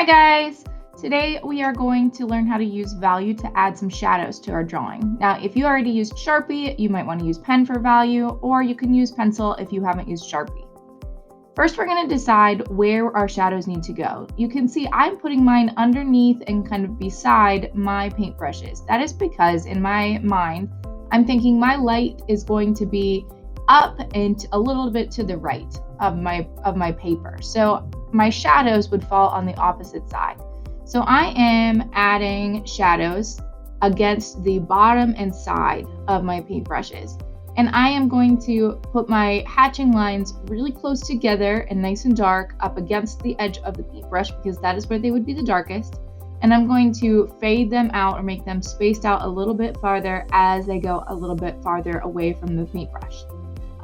Hi guys! Today we are going to learn how to use value to add some shadows to our drawing. Now, if you already used Sharpie, you might want to use pen for value, or you can use pencil if you haven't used Sharpie. First, we're going to decide where our shadows need to go. You can see I'm putting mine underneath and kind of beside my paintbrushes. That is because in my mind, I'm thinking my light is going to be up and a little bit to the right of my paper. So my shadows would fall on the opposite side. So I am adding shadows against the bottom and side of my paintbrushes. And I am going to put my hatching lines really close together and nice and dark up against the edge of the paintbrush because that is where they would be the darkest. And I'm going to fade them out or make them spaced out a little bit farther as they go a little bit farther away from the paintbrush.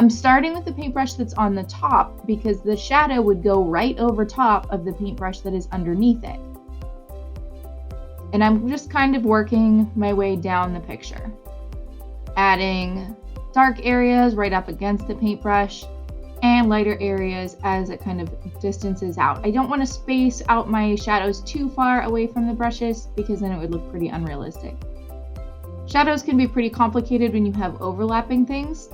I'm starting with the paintbrush that's on the top because the shadow would go right over top of the paintbrush that is underneath it. And I'm just kind of working my way down the picture, adding dark areas right up against the paintbrush and lighter areas as it kind of distances out. I don't want to space out my shadows too far away from the brushes because then it would look pretty unrealistic. Shadows can be pretty complicated when you have overlapping things.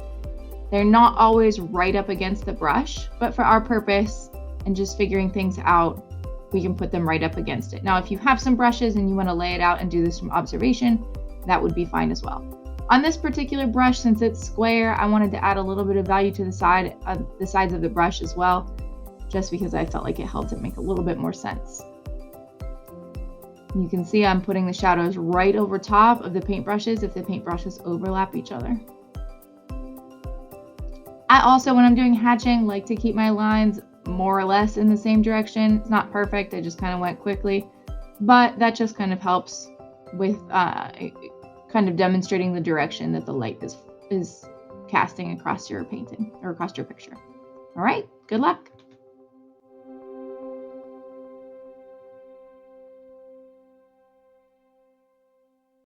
They're not always right up against the brush, but for our purpose and just figuring things out, we can put them right up against it. Now, if you have some brushes and you want to lay it out and do this from observation, that would be fine as well. On this particular brush, since it's square, I wanted to add a little bit of value to the sides of the brush as well, just because I felt like it helped it make a little bit more sense. You can see I'm putting the shadows right over top of the paintbrushes if the paintbrushes overlap each other. I also, when I'm doing hatching, like to keep my lines more or less in the same direction. It's not perfect, I just kind of went quickly, but that just kind of helps with kind of demonstrating the direction that the light is casting across your painting or across your picture. All right, good luck.